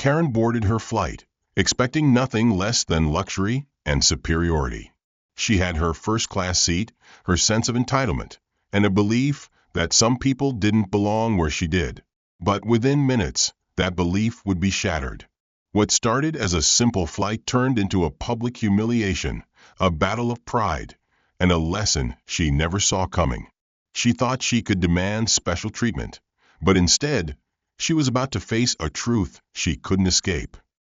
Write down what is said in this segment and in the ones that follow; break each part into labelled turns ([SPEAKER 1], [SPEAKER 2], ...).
[SPEAKER 1] Karen boarded her flight, expecting nothing less than luxury and superiority. She had her first-class seat, her sense of entitlement, and a belief that some people didn't belong where she did. But within minutes, that belief would be shattered. What started as a simple flight turned into a public humiliation, a battle of pride, and a lesson she never saw coming. She thought she could demand special treatment, but instead, she was about to face a truth she couldn't escape.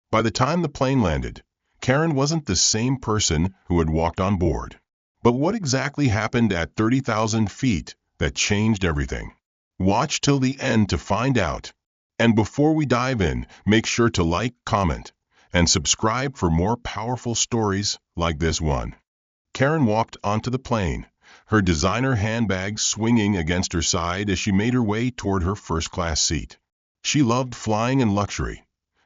[SPEAKER 1] By the time the plane landed, Karen wasn't the same person who had walked on board. But what exactly happened at 30,000 feet that changed everything? Watch till the end to find out. And before we dive in, make sure to like, comment, and subscribe for more powerful stories like this one. Karen walked onto the plane, her designer handbag swinging against her side as she made her way toward her first-class seat. She loved flying and luxury,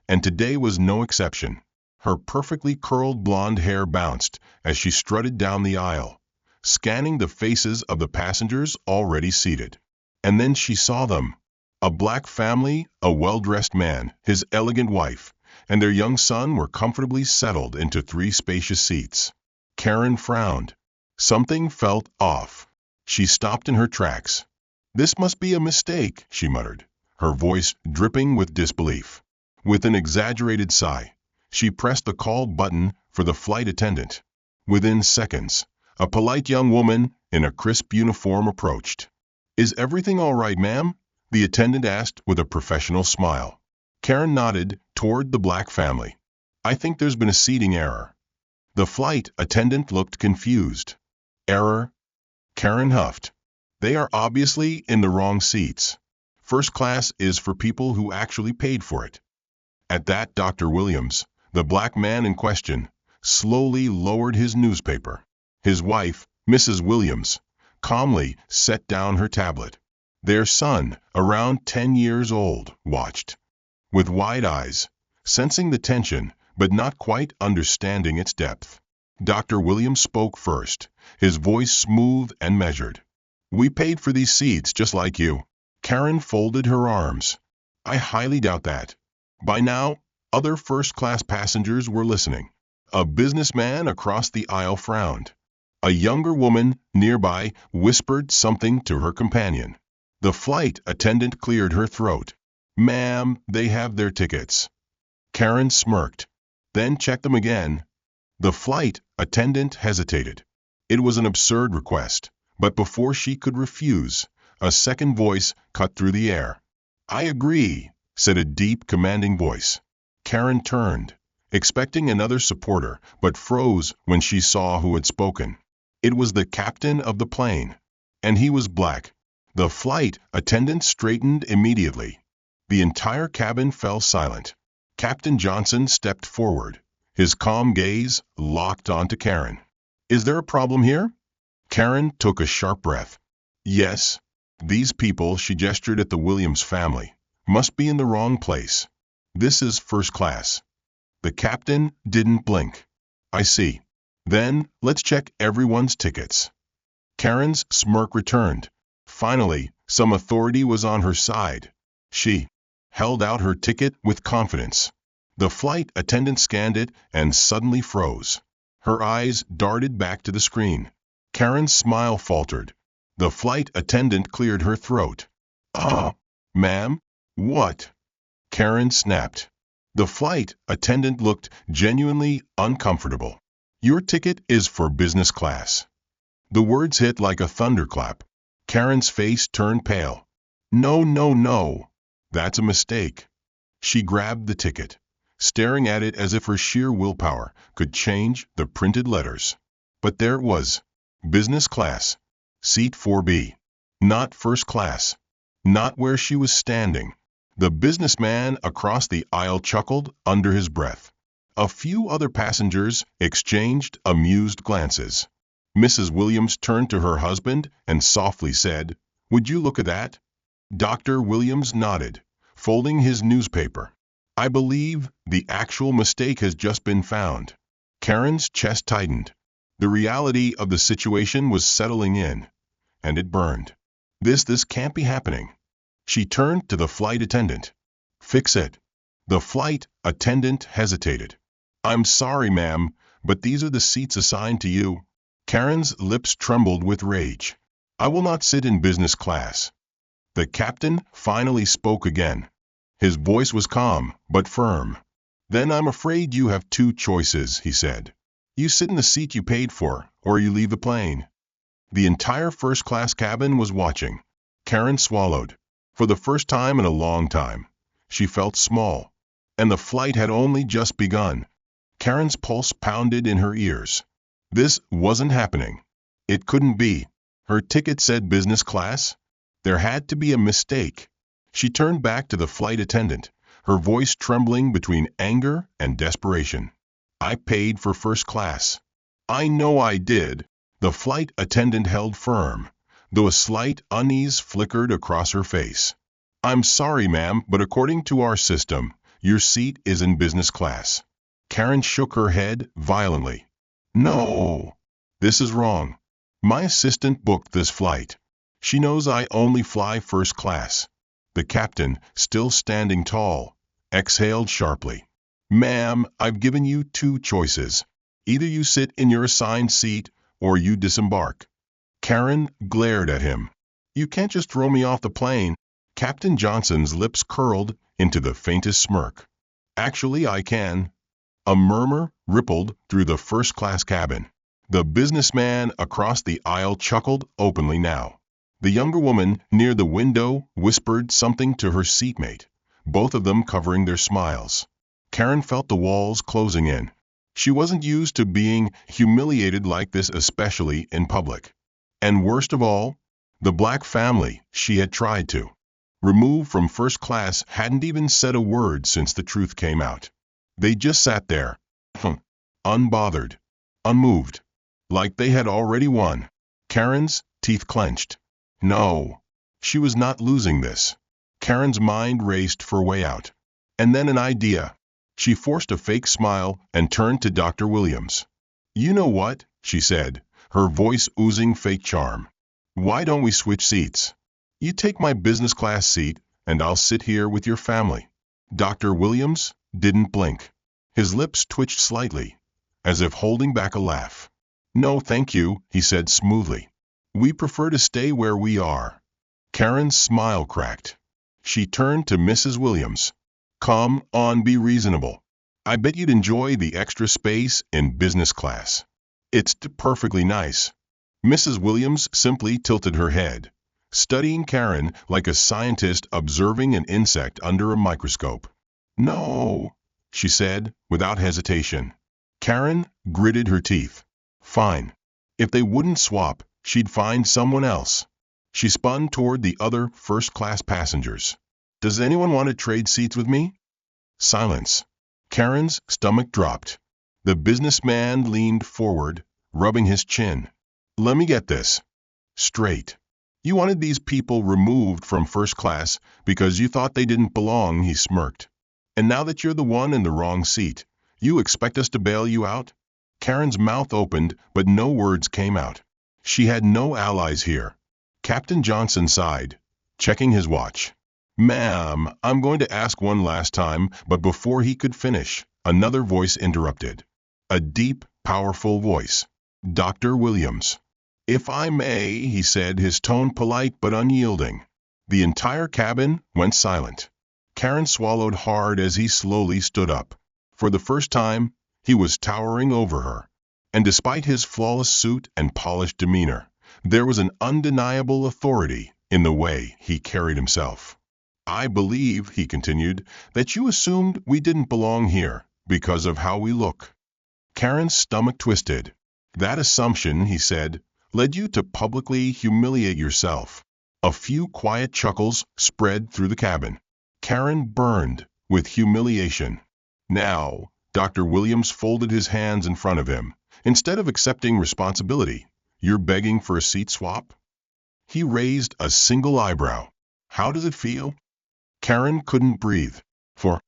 [SPEAKER 1] and today was no exception. Her perfectly curled blonde hair bounced as she strutted down the aisle, scanning the faces of the passengers already seated. And then she saw them. A black family, a well-dressed man, his elegant wife, and their young son were comfortably settled into 3 spacious seats. Karen frowned. Something felt off. She stopped in her tracks. "This must be a mistake," she muttered, her voice dripping with disbelief. With an exaggerated sigh, she pressed the call button for the flight attendant. Within seconds, a polite young woman in a crisp uniform approached. "Is everything all right, ma'am?" the attendant asked with a professional smile. Karen nodded toward the black family. "I think there's been a seating error." The flight attendant looked confused. "Error?" Karen huffed. "They are obviously in the wrong seats. First class is for people who actually paid for it." At that, Dr. Williams, the black man in question, slowly lowered his newspaper. His wife, Mrs. Williams, calmly set down her tablet. Their son, around 10 years old, watched. With wide eyes, sensing the tension, but not quite understanding its depth. Dr. Williams spoke first, his voice smooth and measured. "We paid for these seats just like you." Karen folded her arms. "I highly doubt that." By now, other first-class passengers were listening. A businessman across the aisle frowned. A younger woman nearby whispered something to her companion. The flight attendant cleared her throat. "Ma'am, they have their tickets." Karen smirked. "Then check them again." The flight attendant hesitated. It was an absurd request, but before she could refuse, a second voice cut through the air. "I agree," said a deep, commanding voice. Karen turned, expecting another supporter, but froze when she saw who had spoken. It was the captain of the plane, and he was black. The flight attendant straightened immediately. The entire cabin fell silent. Captain Johnson stepped forward, his calm gaze locked onto Karen. "Is there a problem here?" Karen took a sharp breath. "Yes. These people," she gestured at the Williams family, "must be in the wrong place. This is first class." The captain didn't blink. "I see. Then, let's check everyone's tickets." Karen's smirk returned. Finally, some authority was on her side. She held out her ticket with confidence. The flight attendant scanned it and suddenly froze. Her eyes darted back to the screen. Karen's smile faltered. The flight attendant cleared her throat. Ma'am? What?" Karen snapped. The flight attendant looked genuinely uncomfortable. "Your ticket is for business class." The words hit like a thunderclap. Karen's face turned pale. "No, no, no. That's a mistake." She grabbed the ticket, staring at it as if her sheer willpower could change the printed letters. But there it was. Business class. Seat 4B. Not first class. Not where she was standing. The businessman across the aisle chuckled under his breath. A few other passengers exchanged amused glances. Mrs. Williams turned to her husband and softly said, "Would you look at that?" Dr. Williams nodded, folding his newspaper. "I believe the actual mistake has just been found." Karen's chest tightened. The reality of the situation was settling in, and it burned. This can't be happening. She turned to the flight attendant. "Fix it." The flight attendant hesitated. "I'm sorry, ma'am, but these are the seats assigned to you." Karen's lips trembled with rage. "I will not sit in business class." The captain finally spoke again. His voice was calm, but firm. "Then I'm afraid you have two choices," he said. "You sit in the seat you paid for, or you leave the plane." The entire first-class cabin was watching. Karen swallowed. For the first time in a long time, she felt small. And the flight had only just begun. Karen's pulse pounded in her ears. This wasn't happening. It couldn't be. Her ticket said business class. There had to be a mistake. She turned back to the flight attendant, her voice trembling between anger and desperation. "I paid for first class." "I know I did." The flight attendant held firm, though a slight unease flickered across her face. "I'm sorry, ma'am, but according to our system, your seat is in business class." Karen shook her head violently. "No, this is wrong. My assistant booked this flight. She knows I only fly first class." The captain, still standing tall, exhaled sharply. "Ma'am, I've given you two choices. Either you sit in your assigned seat, or you disembark." Karen glared at him. "You can't just throw me off the plane." Captain Johnson's lips curled into the faintest smirk. "Actually, I can." A murmur rippled through the first-class cabin. The businessman across the aisle chuckled openly now. The younger woman near the window whispered something to her seatmate, both of them covering their smiles. Karen felt the walls closing in. She wasn't used to being humiliated like this, especially in public. And worst of all, the black family she had tried to remove from first class hadn't even said a word since the truth came out. They just sat there, unbothered, unmoved, like they had already won. Karen's teeth clenched. No, she was not losing this. Karen's mind raced for a way out. And then an idea. She forced a fake smile and turned to Dr. Williams. "You know what?" she said, her voice oozing fake charm. "Why don't we switch seats? You take my business class seat, and I'll sit here with your family." Dr. Williams didn't blink. His lips twitched slightly, as if holding back a laugh. "No, thank you," he said smoothly. "We prefer to stay where we are." Karen's smile cracked. She turned to Mrs. Williams. "Come on, be reasonable. I bet you'd enjoy the extra space in business class. It's perfectly nice." Mrs. Williams simply tilted her head, studying Karen like a scientist observing an insect under a microscope. "No," she said, without hesitation. Karen gritted her teeth. Fine. If they wouldn't swap, she'd find someone else. She spun toward the other first-class passengers. "Does anyone want to trade seats with me?" Silence. Karen's stomach dropped. The businessman leaned forward, rubbing his chin. "Let me get this straight. You wanted these people removed from first class because you thought they didn't belong," he smirked. "And now that you're the one in the wrong seat, you expect us to bail you out?" Karen's mouth opened, but no words came out. She had no allies here. Captain Johnson sighed, checking his watch. "Ma'am, I'm going to ask one last time," but before he could finish, another voice interrupted. A deep, powerful voice. Dr. Williams. "If I may," he said, his tone polite but unyielding. The entire cabin went silent. Karen swallowed hard as he slowly stood up. For the first time, he was towering over her. And despite his flawless suit and polished demeanor, there was an undeniable authority in the way he carried himself. "I believe," he continued, "that you assumed we didn't belong here because of how we look." Karen's stomach twisted. "That assumption," he said, "led you to publicly humiliate yourself." A few quiet chuckles spread through the cabin. Karen burned with humiliation. "Now," Dr. Williams folded his hands in front of him, "instead of accepting responsibility, you're begging for a seat swap?" He raised a single eyebrow. "How does it feel?" Karen couldn't breathe. For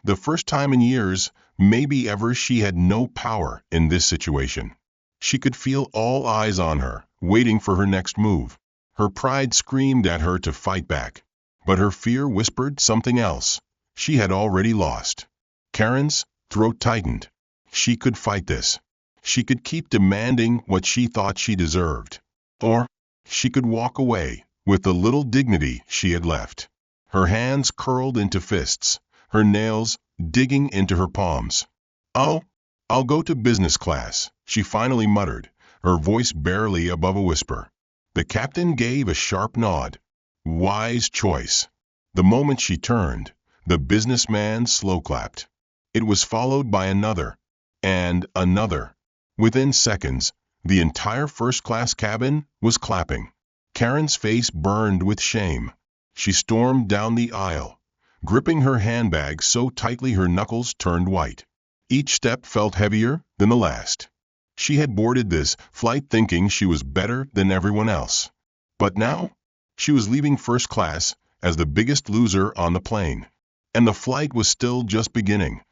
[SPEAKER 1] the first time in years, maybe ever, she had no power in this situation. She could feel all eyes on her, waiting for her next move. Her pride screamed at her to fight back, but her fear whispered something else. She had already lost. Karen's throat tightened. She could fight this. She could keep demanding what she thought she deserved. Or she could walk away with the little dignity she had left. Her hands curled into fists, her nails digging into her palms. "Oh, I'll go to business class," she finally muttered, her voice barely above a whisper. The captain gave a sharp nod. Wise choice. The moment she turned, the businessman slow-clapped. It was followed by another, and another. Within seconds, the entire first-class cabin was clapping. Karen's face burned with shame. She stormed down the aisle, gripping her handbag so tightly her knuckles turned white. Each step felt heavier than the last. She had boarded this flight thinking she was better than everyone else. But now, she was leaving first class as the biggest loser on the plane. And the flight was still just beginning.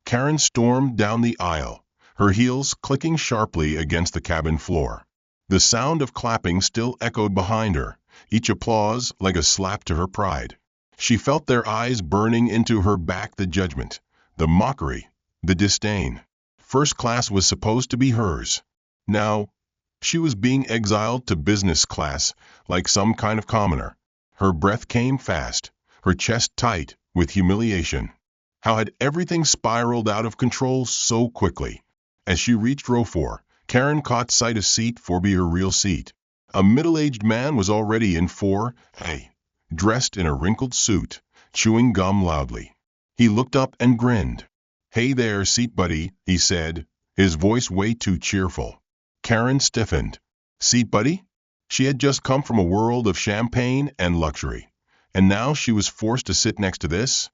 [SPEAKER 1] Karen stormed down the aisle, her heels clicking sharply against the cabin floor. The sound of clapping still echoed behind her, each applause like a slap to her pride. She felt their eyes burning into her back, the judgment, the mockery, the disdain. First class was supposed to be hers. Now, she was being exiled to business class like some kind of commoner. Her breath came fast, her chest tight with humiliation. How had everything spiraled out of control so quickly? As she reached row 4, Karen caught sight of seat 4B, her real seat. A middle-aged man was already in 4A, dressed in a wrinkled suit, chewing gum loudly. He looked up and grinned. "Hey there, seat buddy," he said, his voice way too cheerful. Karen stiffened. Seat buddy? She had just come from a world of champagne and luxury, and now she was forced to sit next to this?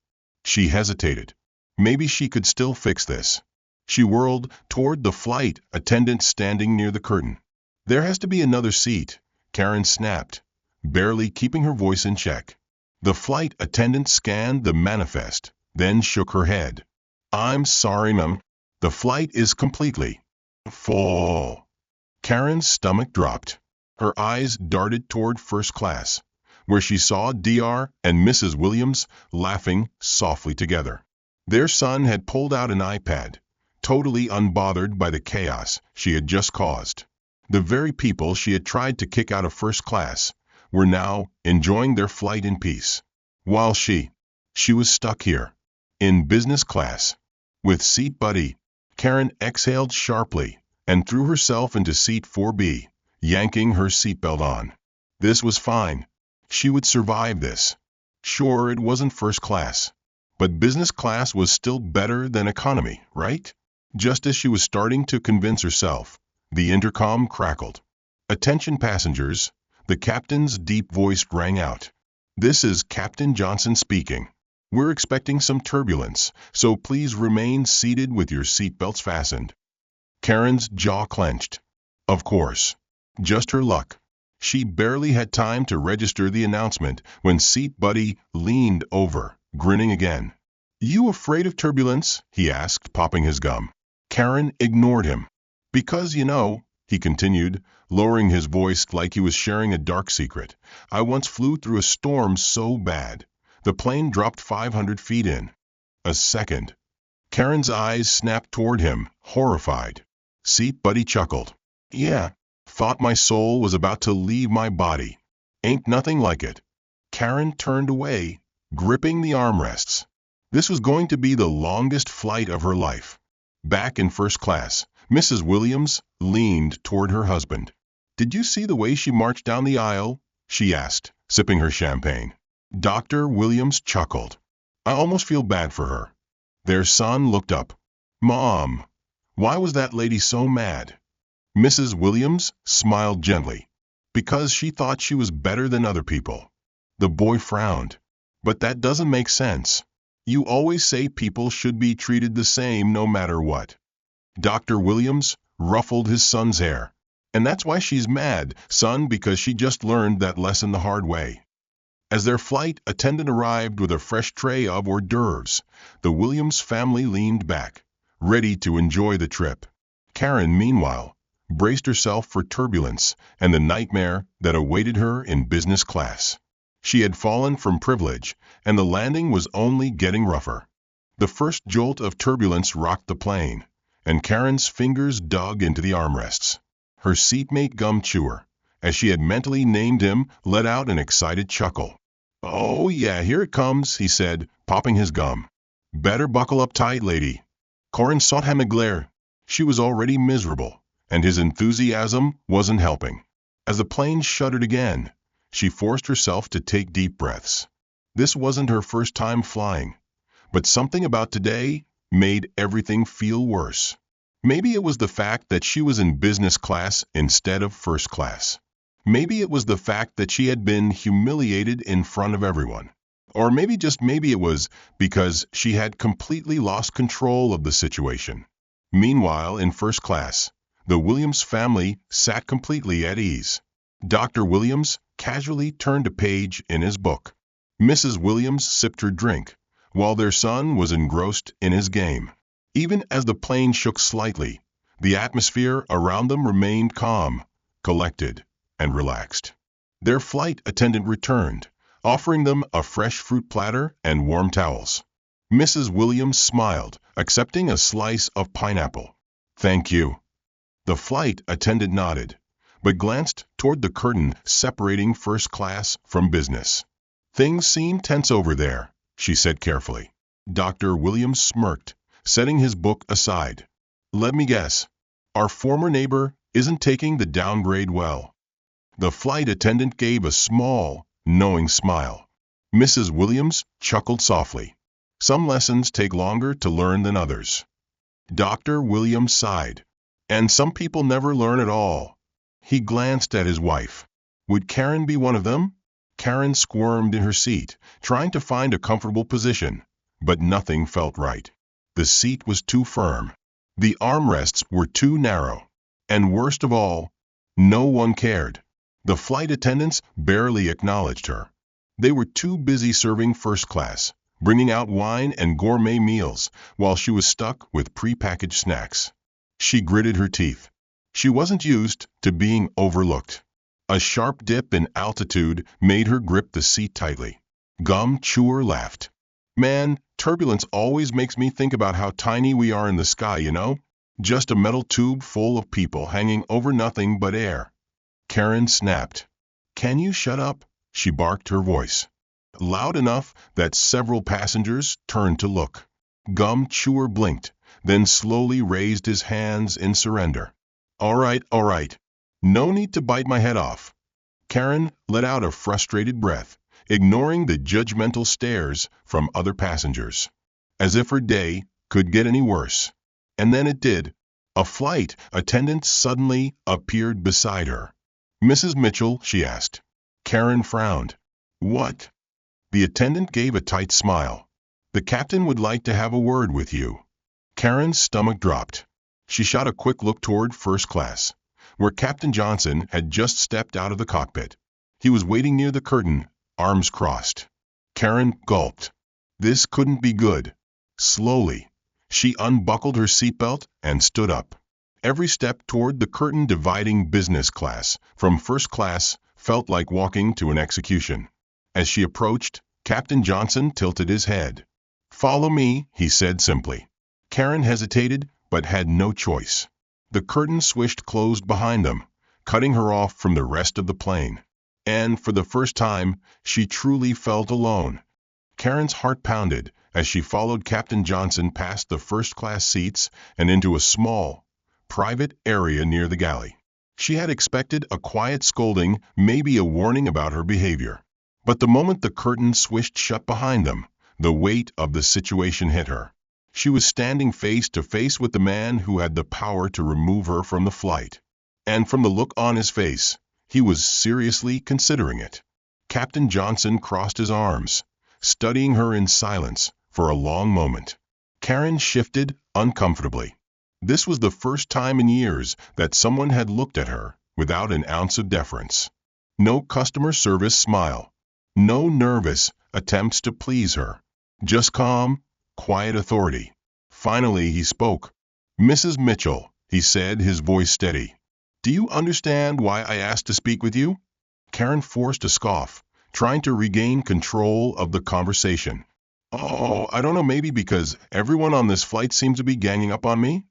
[SPEAKER 1] She hesitated. Maybe she could still fix this. She whirled toward the flight attendant standing near the curtain. "There has to be another seat," Karen snapped, barely keeping her voice in check. The flight attendant scanned the manifest, then shook her head. "I'm sorry, ma'am. The flight is completely full." Karen's stomach dropped. Her eyes darted toward first class, where she saw Dr. and Mrs. Williams laughing softly together. Their son had pulled out an iPad, totally unbothered by the chaos she had just caused. The very people she had tried to kick out of first class were now enjoying their flight in peace, while she was stuck here, in business class, with seat buddy. Karen exhaled sharply and threw herself into seat 4B, yanking her seatbelt on. This was fine. She would survive this. Sure, it wasn't first class, but business class was still better than economy, right? Just as she was starting to convince herself, the intercom crackled. "Attention passengers," the captain's deep voice rang out. "This is Captain Johnson speaking. We're expecting some turbulence, so please remain seated with your seatbelts fastened." Karen's jaw clenched. Of course. Just her luck. She barely had time to register the announcement when seat buddy leaned over, grinning again. "You afraid of turbulence?" he asked, popping his gum. Karen ignored him. "Because, he continued, lowering his voice like he was sharing a dark secret, "I once flew through a storm so bad, the plane dropped 500 feet in a second." Karen's eyes snapped toward him, horrified. Seat buddy chuckled. "Yeah, thought my soul was about to leave my body. Ain't nothing like it." Karen turned away, gripping the armrests. This was going to be the longest flight of her life. Back in first class, Mrs. Williams leaned toward her husband. "Did you see the way she marched down the aisle?" she asked, sipping her champagne. Dr. Williams chuckled. "I almost feel bad for her." Their son looked up. "Mom, why was that lady so mad?" Mrs. Williams smiled gently. "Because she thought she was better than other people." The boy frowned. "But that doesn't make sense. You always say people should be treated the same no matter what." Dr. Williams ruffled his son's hair. "And that's why she's mad, son, because she just learned that lesson the hard way." As their flight attendant arrived with a fresh tray of hors d'oeuvres, the Williams family leaned back, ready to enjoy the trip. Karen, meanwhile, braced herself for turbulence and the nightmare that awaited her in business class. She had fallen from privilege and the landing was only getting rougher. The first jolt of turbulence rocked the plane, and Karen's fingers dug into the armrests. Her seatmate Gum Chewer, as she had mentally named him, let out an excited chuckle. "Oh yeah, here it comes," he said, popping his gum. "Better buckle up tight, lady." Corin sought him a glare. She was already miserable, and his enthusiasm wasn't helping. As the plane shuddered again, she forced herself to take deep breaths. This wasn't her first time flying, but something about today made everything feel worse. Maybe it was the fact that she was in business class instead of first class. Maybe it was the fact that she had been humiliated in front of everyone. Or maybe, just maybe, it was because she had completely lost control of the situation. Meanwhile, in first class, the Williams family sat completely at ease. Dr. Williams casually turned a page in his book. Mrs. Williams sipped her drink, while their son was engrossed in his game. Even as the plane shook slightly, the atmosphere around them remained calm, collected, and relaxed. Their flight attendant returned, offering them a fresh fruit platter and warm towels. Mrs. Williams smiled, accepting a slice of pineapple. "Thank you." The flight attendant nodded, but glanced toward the curtain separating first class from business. "Things seem tense over there," she said carefully. Dr. Williams smirked, setting his book aside. "Let me guess. Our former neighbor isn't taking the downgrade well." The flight attendant gave a small, knowing smile. Mrs. Williams chuckled softly. "Some lessons take longer to learn than others." Dr. Williams sighed. "And some people never learn at all." He glanced at his wife. Would Karen be one of them? Karen squirmed in her seat, trying to find a comfortable position, but nothing felt right. The seat was too firm. The armrests were too narrow. And worst of all, no one cared. The flight attendants barely acknowledged her. They were too busy serving first class, bringing out wine and gourmet meals, while she was stuck with prepackaged snacks. She gritted her teeth. She wasn't used to being overlooked. A sharp dip in altitude made her grip the seat tightly. Gum Chewer laughed. "Man, turbulence always makes me think about how tiny we are in the sky, you know? Just a metal tube full of people hanging over nothing but air." Karen snapped. "Can you shut up?" she barked, her voice loud enough that several passengers turned to look. Gum Chewer blinked, then slowly raised his hands in surrender. All right. No need to bite my head off." Karen let out a frustrated breath, ignoring the judgmental stares from other passengers, as if her day could get any worse. And then it did. A flight attendant suddenly appeared beside her. "Mrs. Mitchell?" she asked. Karen frowned. "What?" The attendant gave a tight smile. "The captain would like to have a word with you." Karen's stomach dropped. She shot a quick look toward first class, where Captain Johnson had just stepped out of the cockpit. He was waiting near the curtain, arms crossed. Karen gulped. This couldn't be good. Slowly, she unbuckled her seatbelt and stood up. Every step toward the curtain dividing business class from first class felt like walking to an execution. As she approached, Captain Johnson tilted his head. "Follow me," he said simply. Karen hesitated, but had no choice. The curtain swished closed behind them, cutting her off from the rest of the plane. And for the first time, she truly felt alone. Karen's heart pounded as she followed Captain Johnson past the first-class seats and into a small, private area near the galley. She had expected a quiet scolding, maybe a warning about her behavior. But the moment the curtain swished shut behind them, the weight of the situation hit her. She was standing face to face with the man who had the power to remove her from the flight. And from the look on his face, he was seriously considering it. Captain Johnson crossed his arms, studying her in silence for a long moment. Karen shifted uncomfortably. This was the first time in years that someone had looked at her without an ounce of deference. No customer service smile. No nervous attempts to please her. Just calm, quiet authority. Finally, he spoke. "Mrs. Mitchell," he said, his voice steady. "Do you understand why I asked to speak with you?" Karen forced a scoff, trying to regain control of the conversation. Oh, I don't know, maybe because everyone on this flight seems to be ganging up on me?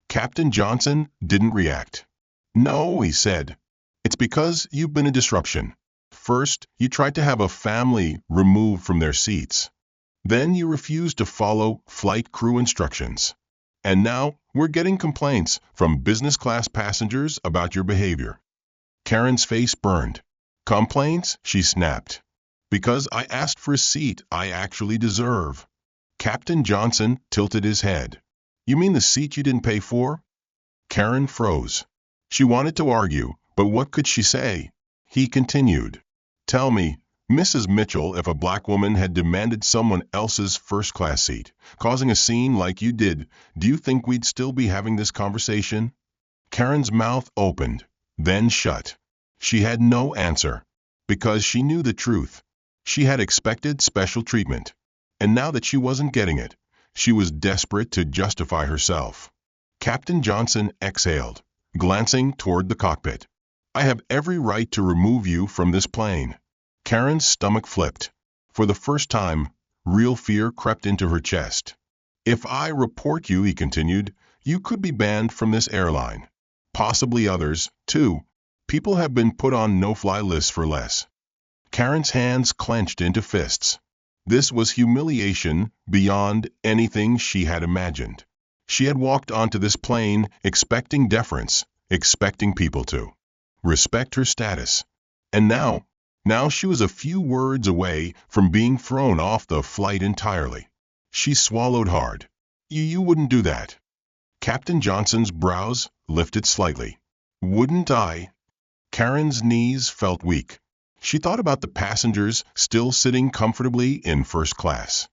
[SPEAKER 1] Captain Johnson didn't react. No, he said. It's because you've been a disruption. First, you tried to have a family removed from their seats. Then you refused to follow flight crew instructions. And now we're getting complaints from business class passengers about your behavior. Karen's face burned. Complaints? She snapped. Because I asked for a seat I actually deserve. Captain Johnson tilted his head. You mean the seat you didn't pay for? Karen froze. She wanted to argue, but what could she say? He continued. Tell me, Mrs. Mitchell, if a black woman had demanded someone else's first-class seat, causing a scene like you did, do you think we'd still be having this conversation? Karen's mouth opened, then shut. She had no answer, because she knew the truth. She had expected special treatment, and now that she wasn't getting it, she was desperate to justify herself. Captain Johnson exhaled, glancing toward the cockpit. I have every right to remove you from this plane. Karen's stomach flipped. For the first time, real fear crept into her chest. If I report you, he continued, you could be banned from this airline. Possibly others, too. People have been put on no-fly lists for less. Karen's hands clenched into fists. This was humiliation beyond anything she had imagined. She had walked onto this plane expecting deference, expecting people to respect her status. And now she was a few words away from being thrown off the flight entirely. She swallowed hard. You wouldn't do that. Captain Johnson's brows lifted slightly. Wouldn't I? Karen's knees felt weak. She thought about the passengers still sitting comfortably in first class.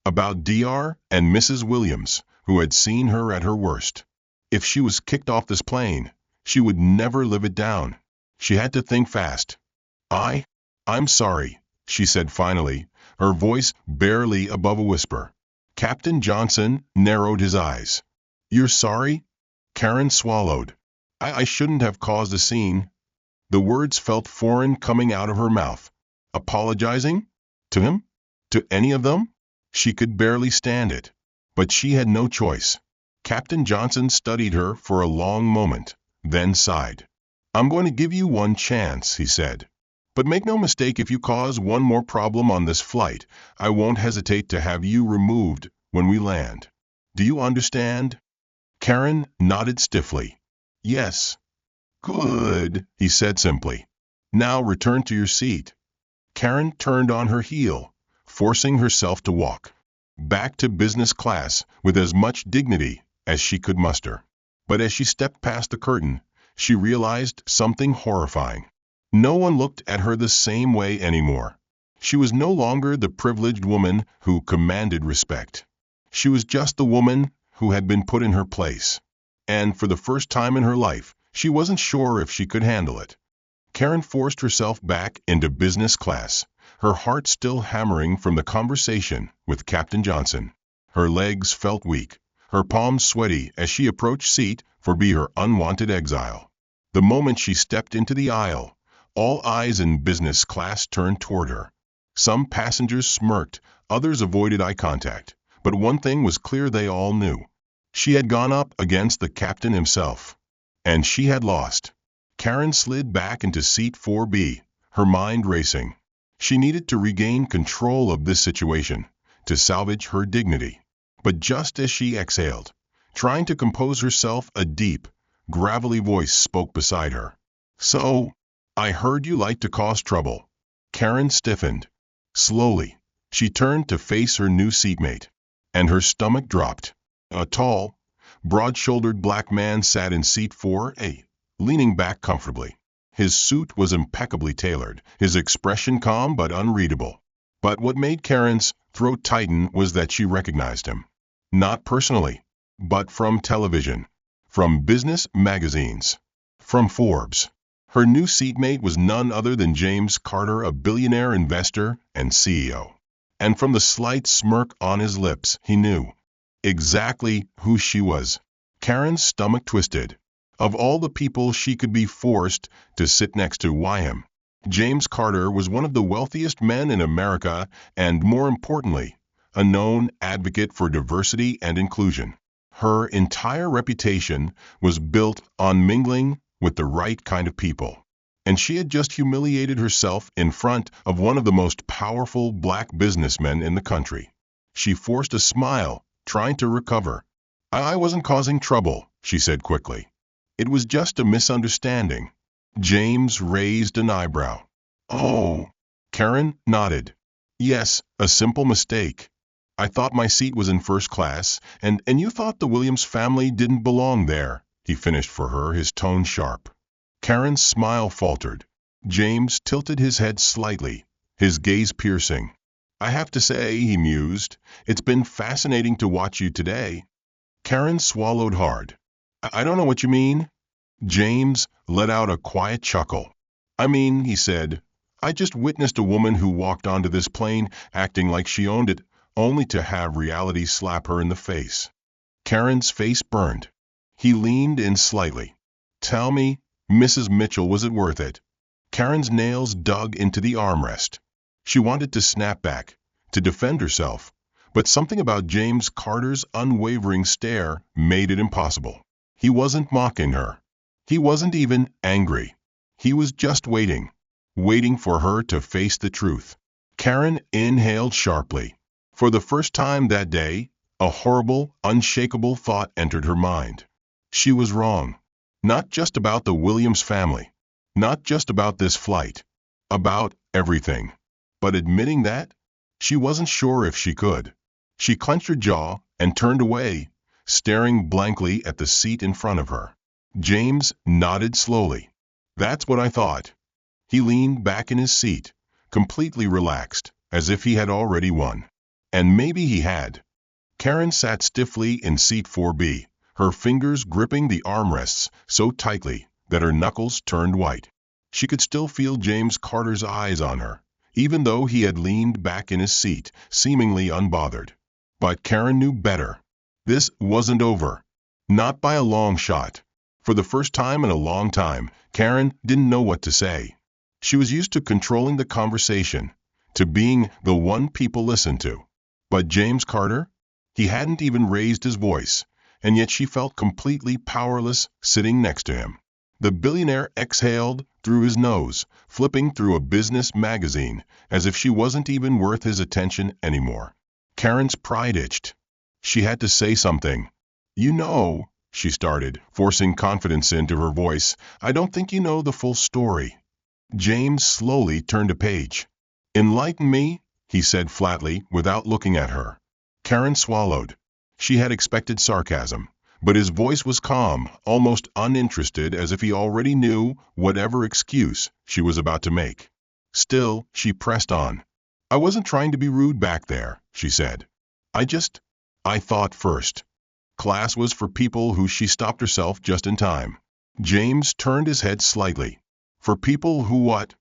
[SPEAKER 1] About Dr. and Mrs. Williams, who had seen her at her worst. If she was kicked off this plane, she would never live it down. She had to think fast. I'm sorry, she said finally, her voice barely above a whisper. Captain Johnson narrowed his eyes. You're sorry? Karen swallowed. I shouldn't have caused a scene. The words felt foreign coming out of her mouth. Apologizing? To him? To any of them? She could barely stand it. But she had no choice. Captain Johnson studied her for a long moment, then sighed. I'm going to give you one chance, he said. But make no mistake, if you cause one more problem on this flight, I won't hesitate to have you removed when we land. Do you understand? Karen nodded stiffly. Yes. Good, he said simply. Now return to your seat. Karen turned on her heel, forcing herself to walk back to business class with as much dignity as she could muster. But as she stepped past the curtain, she realized something horrifying. No one looked at her the same way anymore. She was no longer the privileged woman who commanded respect. She was just the woman who had been put in her place. And for the first time in her life, she wasn't sure if she could handle it. Karen forced herself back into business class, her heart still hammering from the conversation with Captain Johnson. Her legs felt weak, her palms sweaty as she approached seat for her unwanted exile. The moment she stepped into the aisle, all eyes in business class turned toward her. Some passengers smirked, others avoided eye contact, but one thing was clear: they all knew. She had gone up against the captain himself. And she had lost. Karen slid back into seat 4B, her mind racing. She needed to regain control of this situation, to salvage her dignity. But just as she exhaled, trying to compose herself, a deep, gravelly voice spoke beside her. So, I heard you like to cause trouble. Karen stiffened. Slowly, she turned to face her new seatmate, and her stomach dropped. A tall, broad-shouldered black man sat in seat 4A, leaning back comfortably. His suit was impeccably tailored, his expression calm but unreadable. But what made Karen's throat tighten was that she recognized him. Not personally, but from television, from business magazines, from Forbes. Her new seatmate was none other than James Carter, a billionaire investor and CEO. And from the slight smirk on his lips, he knew exactly who she was. Karen's stomach twisted. Of all the people she could be forced to sit next to, why him? James Carter was one of the wealthiest men in America and, more importantly, a known advocate for diversity and inclusion. Her entire reputation was built on mingling with the right kind of people. And she had just humiliated herself in front of one of the most powerful black businessmen in the country. She forced a smile, trying to recover. I wasn't causing trouble, she said quickly. It was just a misunderstanding. James raised an eyebrow. Oh. Karen nodded. Yes, a simple mistake. I thought my seat was in first class, and you thought the Williams family didn't belong there, he finished for her, his tone sharp. Karen's smile faltered. James tilted his head slightly, his gaze piercing. I have to say, he mused, it's been fascinating to watch you today. Karen swallowed hard. I don't know what you mean. James let out a quiet chuckle. I mean, he said, I just witnessed a woman who walked onto this plane acting like she owned it, only to have reality slap her in the face. Karen's face burned. He leaned in slightly. Tell me, Mrs. Mitchell, was it worth it? Karen's nails dug into the armrest. She wanted to snap back, to defend herself, but something about James Carter's unwavering stare made it impossible. He wasn't mocking her. He wasn't even angry. He was just waiting for her to face the truth. Karen inhaled sharply. For the first time that day, a horrible, unshakable thought entered her mind. She was wrong. Not just about the Williams family. Not just about this flight. About everything. But admitting that, she wasn't sure if she could. She clenched her jaw and turned away, staring blankly at the seat in front of her. James nodded slowly. That's what I thought. He leaned back in his seat, completely relaxed, as if he had already won. And maybe he had. Karen sat stiffly in seat 4B, her fingers gripping the armrests so tightly that her knuckles turned white. She could still feel James Carter's eyes on her, even though he had leaned back in his seat, seemingly unbothered. But Karen knew better. This wasn't over. Not by a long shot. For the first time in a long time, Karen didn't know what to say. She was used to controlling the conversation, to being the one people listened to. But James Carter? He hadn't even raised his voice, and yet she felt completely powerless sitting next to him. The billionaire exhaled through his nose, flipping through a business magazine, as if she wasn't even worth his attention anymore. Karen's pride itched. She had to say something. You know, she started, forcing confidence into her voice, I don't think you know the full story. James slowly turned a page. Enlighten me, he said flatly, without looking at her. Karen swallowed. She had expected sarcasm, but his voice was calm, almost uninterested, as if he already knew whatever excuse she was about to make. Still, she pressed on. I wasn't trying to be rude back there, she said. I thought first. Class was for people who she stopped herself just in time. James turned his head slightly. For people who what?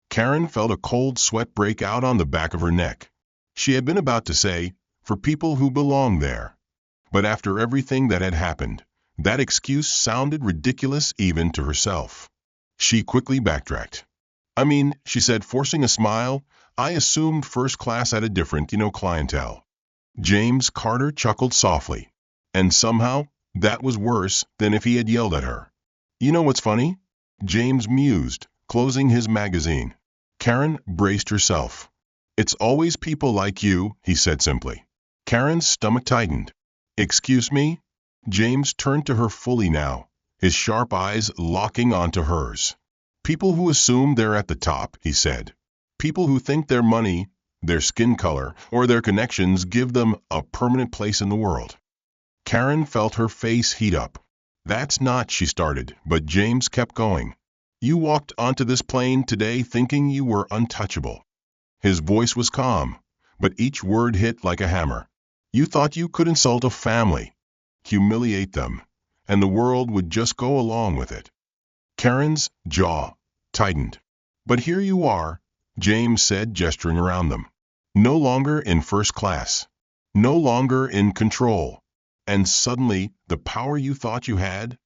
[SPEAKER 1] Karen felt a cold sweat break out on the back of her neck. She had been about to say, for people who belong there. But after everything that had happened, that excuse sounded ridiculous even to herself. She quickly backtracked. I mean, she said, forcing a smile, I assumed first class had a different, clientele. James Carter chuckled softly. And somehow, that was worse than if he had yelled at her. You know what's funny? James mused, closing his magazine. Karen braced herself. It's always people like you, he said simply. Karen's stomach tightened. Excuse me? James turned to her fully now, his sharp eyes locking onto hers. People who assume they're at the top, he said. People who think their money, their skin color, or their connections give them a permanent place in the world. Karen felt her face heat up. That's not, she started, but James kept going. You walked onto this plane today thinking you were untouchable. His voice was calm, but each word hit like a hammer. You thought you could insult a family, humiliate them, and the world would just go along with it. Karen's jaw tightened. But here you are, James said, gesturing around them. No longer in first class. No longer in control. And suddenly, the power you thought you had?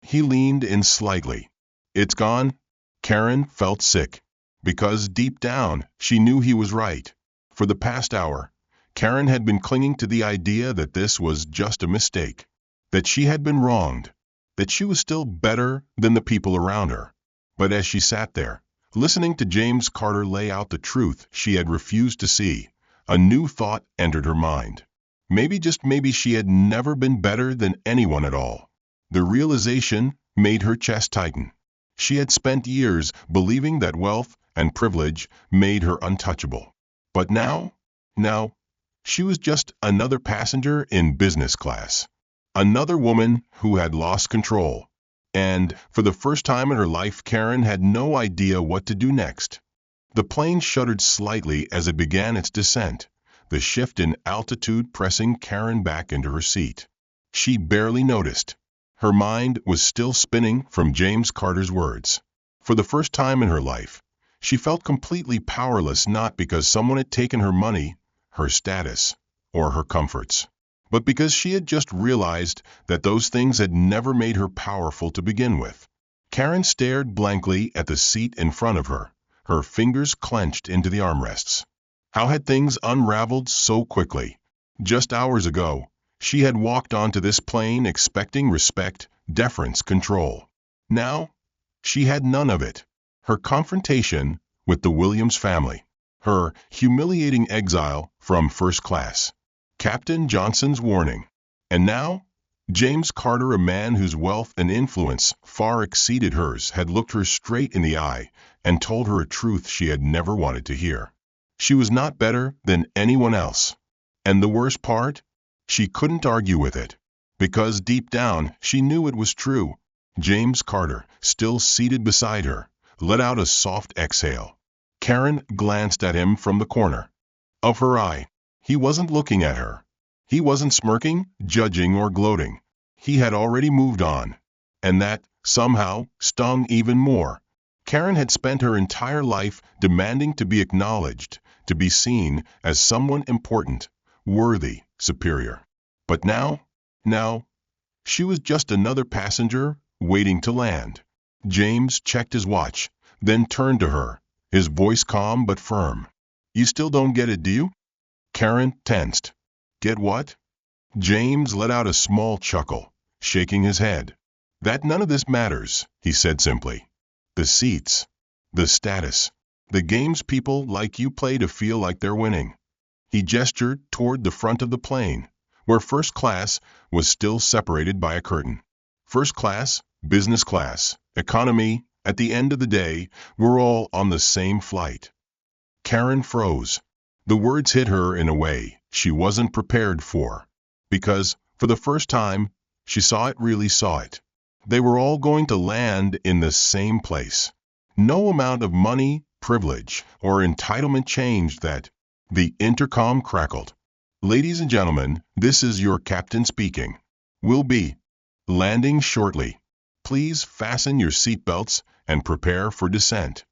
[SPEAKER 1] He leaned in slightly. It's gone? Karen felt sick. because deep down, she knew he was right. For the past hour, Karen had been clinging to the idea that this was just a mistake, that she had been wronged, that she was still better than the people around her. But as she sat there, listening to James Carter lay out the truth she had refused to see, a new thought entered her mind. Maybe, just maybe, she had never been better than anyone at all. The realization made her chest tighten. She had spent years believing that wealth and privilege made her untouchable. But now, she was just another passenger in business class. Another woman who had lost control. And, for the first time in her life, Karen had no idea what to do next. The plane shuddered slightly as it began its descent, the shift in altitude pressing Karen back into her seat. She barely noticed. Her mind was still spinning from James Carter's words. For the first time in her life, she felt completely powerless, not because someone had taken her money, her status, or her comforts, but because she had just realized that those things had never made her powerful to begin with. Karen stared blankly at the seat in front of her, her fingers clenched into the armrests. How had things unraveled so quickly? Just hours ago, she had walked onto this plane expecting respect, deference, control. Now, she had none of it. Her confrontation with the Williams family, her humiliating exile from first class, Captain Johnson's warning, and now, James Carter, a man whose wealth and influence far exceeded hers, had looked her straight in the eye and told her a truth she had never wanted to hear. She was not better than anyone else. And the worst part? She couldn't argue with it, because deep down she knew it was true. James Carter, still seated beside her, let out a soft exhale. Karen glanced at him from the corner of her eye. He wasn't looking at her. He wasn't smirking, judging, or gloating. He had already moved on. And that, somehow, stung even more. Karen had spent her entire life demanding to be acknowledged, to be seen as someone important, worthy, superior. But now, she was just another passenger waiting to land. James checked his watch, then turned to her, his voice calm but firm. "You still don't get it, do you?" Karen tensed. "Get what?" James let out a small chuckle, shaking his head. "That none of this matters," he said simply. "The seats, the status, the games people like you play to feel like they're winning." He gestured toward the front of the plane, where first class was still separated by a curtain. First class, business class, economy, at the end of the day, we're all on the same flight. Karen froze. The words hit her in a way she wasn't prepared for, because, for the first time, she really saw it. They were all going to land in the same place. No amount of money, privilege, or entitlement changed that. The intercom crackled. "Ladies and gentlemen, this is your captain speaking. We'll be landing shortly. Please fasten your seatbelts and prepare for descent."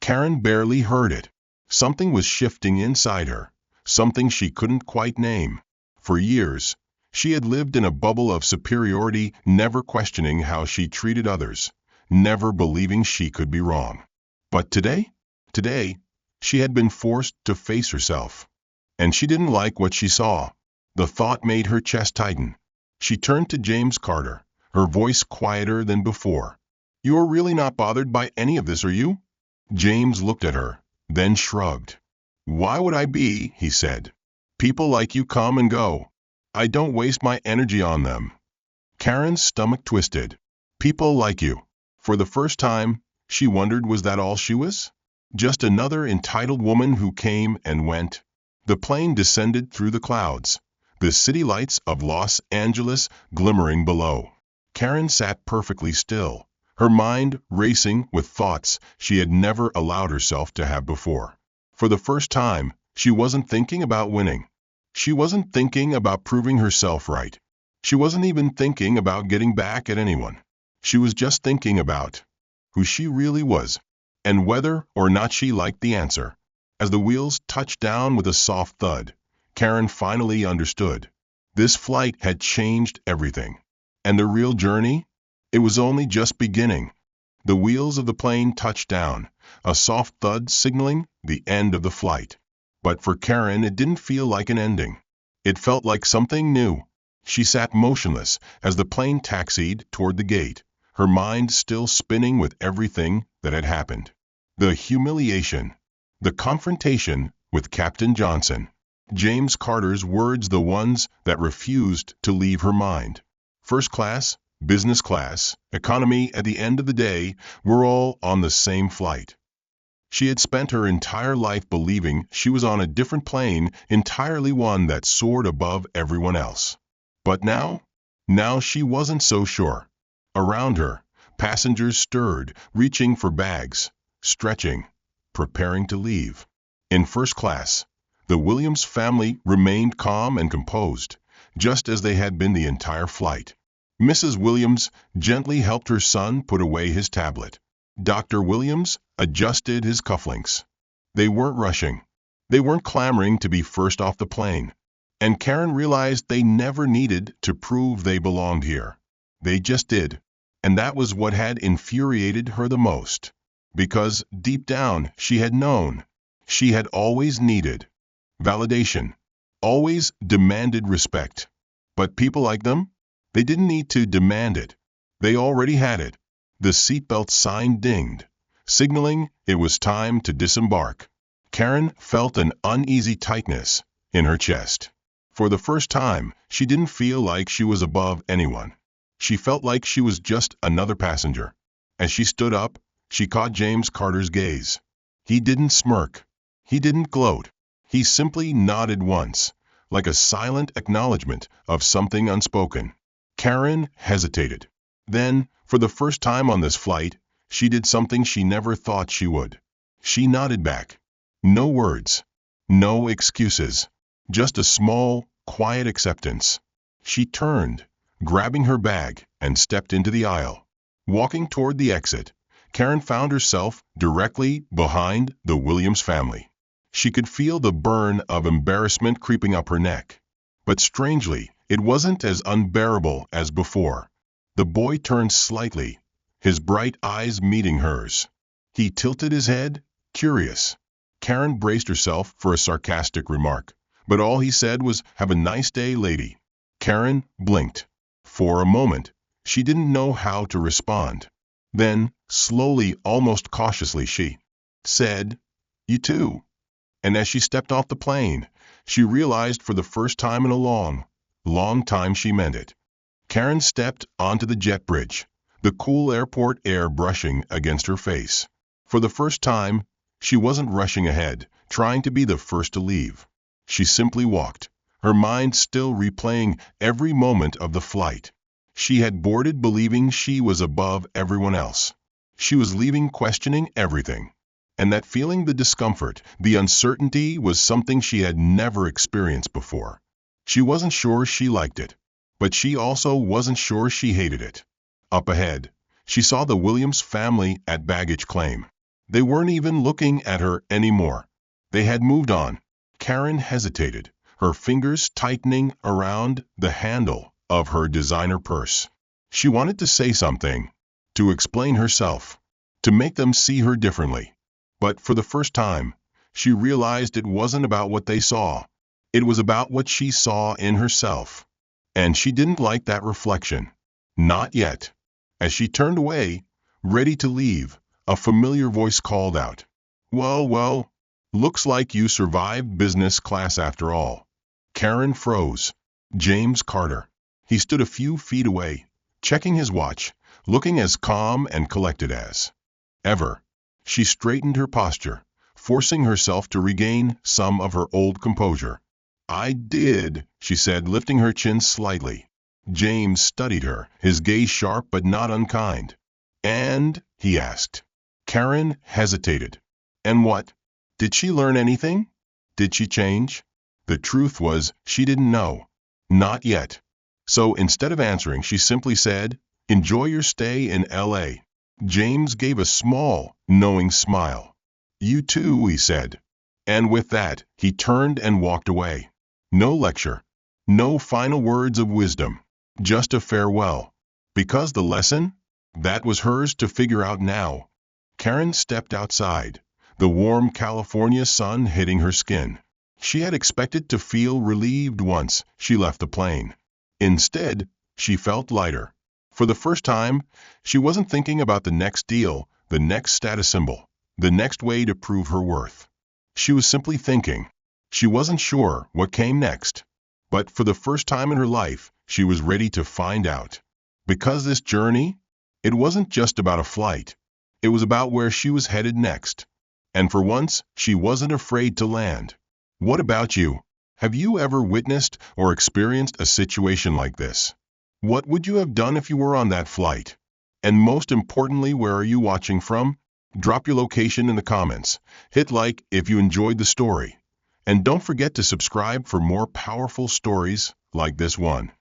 [SPEAKER 1] Karen barely heard it. Something was shifting inside her, something she couldn't quite name. For years, she had lived in a bubble of superiority, never questioning how she treated others, never believing she could be wrong. But today, she had been forced to face herself. And she didn't like what she saw. The thought made her chest tighten. She turned to James Carter, her voice quieter than before. "You're really not bothered by any of this, are you?" James looked at her, then shrugged. "Why would I be?" he said. "People like you come and go. I don't waste my energy on them." Karen's stomach twisted. People like you. For the first time, she wondered, was that all she was? Just another entitled woman who came and went? The plane descended through the clouds, the city lights of Los Angeles glimmering below. Karen sat perfectly still, her mind racing with thoughts she had never allowed herself to have before. For the first time, she wasn't thinking about winning. She wasn't thinking about proving herself right. She wasn't even thinking about getting back at anyone. She was just thinking about who she really was, and whether or not she liked the answer. As the wheels touched down with a soft thud, Karen finally understood. This flight had changed everything. And the real journey? It was only just beginning. The wheels of the plane touched down, a soft thud signaling the end of the flight. But for Karen, it didn't feel like an ending. It felt like something new. She sat motionless as the plane taxied toward the gate, her mind still spinning with everything that had happened. The humiliation, the confrontation with Captain Johnson. James Carter's words, the ones that refused to leave her mind. First class, business class, economy, at the end of the day, we're all on the same flight. She had spent her entire life believing she was on a different plane, entirely one that soared above everyone else. But now she wasn't so sure. Around her, passengers stirred, reaching for bags, stretching, preparing to leave. In first class, the Williams family remained calm and composed, just as they had been the entire flight. Mrs. Williams gently helped her son put away his tablet. Dr. Williams adjusted his cufflinks. They weren't rushing. They weren't clamoring to be first off the plane. And Karen realized they never needed to prove they belonged here. They just did. And that was what had infuriated her the most. Because deep down she had known. She had always needed validation. Always demanded respect. But people like them? They didn't need to demand it. They already had it. The seatbelt sign dinged, signaling it was time to disembark. Karen felt an uneasy tightness in her chest. For the first time, she didn't feel like she was above anyone. She felt like she was just another passenger. As she stood up, she caught James Carter's gaze. He didn't smirk. He didn't gloat. He simply nodded once, like a silent acknowledgement of something unspoken. Karen hesitated. Then, for the first time on this flight, she did something she never thought she would. She nodded back. No words. No excuses. Just a small, quiet acceptance. She turned, grabbing her bag, and stepped into the aisle. Walking toward the exit, Karen found herself directly behind the Williams family. She could feel the burn of embarrassment creeping up her neck. But strangely, it wasn't as unbearable as before. The boy turned slightly, his bright eyes meeting hers. He tilted his head, curious. Karen braced herself for a sarcastic remark, but all he said was, "Have a nice day, lady." Karen blinked. For a moment, she didn't know how to respond. Then, slowly, almost cautiously, she said, "You too." And as she stepped off the plane, she realized for the first time in a long time she meant it. Karen stepped onto the jet bridge, the cool airport air brushing against her face. For the first time, she wasn't rushing ahead, trying to be the first to leave. She simply walked, her mind still replaying every moment of the flight. She had boarded believing she was above everyone else. She was leaving questioning everything. And that feeling, the discomfort, the uncertainty, was something she had never experienced before. She wasn't sure she liked it, but she also wasn't sure she hated it. Up ahead, she saw the Williams family at baggage claim. They weren't even looking at her anymore. They had moved on. Karen hesitated, her fingers tightening around the handle of her designer purse. She wanted to say something, to explain herself, to make them see her differently. But for the first time, she realized it wasn't about what they saw. It was about what she saw in herself. And she didn't like that reflection. Not yet. As she turned away, ready to leave, a familiar voice called out, Well, looks like you survived business class after all." Karen froze. James Carter. He stood a few feet away, checking his watch, looking as calm and collected as ever. She straightened her posture, forcing herself to regain some of her old composure. "I did," she said, lifting her chin slightly. James studied her, his gaze sharp but not unkind. "And?" he asked. Karen hesitated. "And what? Did she learn anything? Did she change?" The truth was, she didn't know. Not yet. So instead of answering, she simply said, "Enjoy your stay in L.A." James gave a small, knowing smile. "You too," he said. And with that, he turned and walked away. No lecture. No final words of wisdom. Just a farewell. Because the lesson? That was hers to figure out now. Karen stepped outside, the warm California sun hitting her skin. She had expected to feel relieved once she left the plane. Instead, she felt lighter. For the first time, she wasn't thinking about the next deal, the next status symbol, the next way to prove her worth. She was simply thinking. She wasn't sure what came next. But for the first time in her life, she was ready to find out. Because this journey, it wasn't just about a flight. It was about where she was headed next. And for once, she wasn't afraid to land. What about you? Have you ever witnessed or experienced a situation like this? What would you have done if you were on that flight? And most importantly, where are you watching from? Drop your location in the comments. Hit like if you enjoyed the story. And don't forget to subscribe for more powerful stories like this one.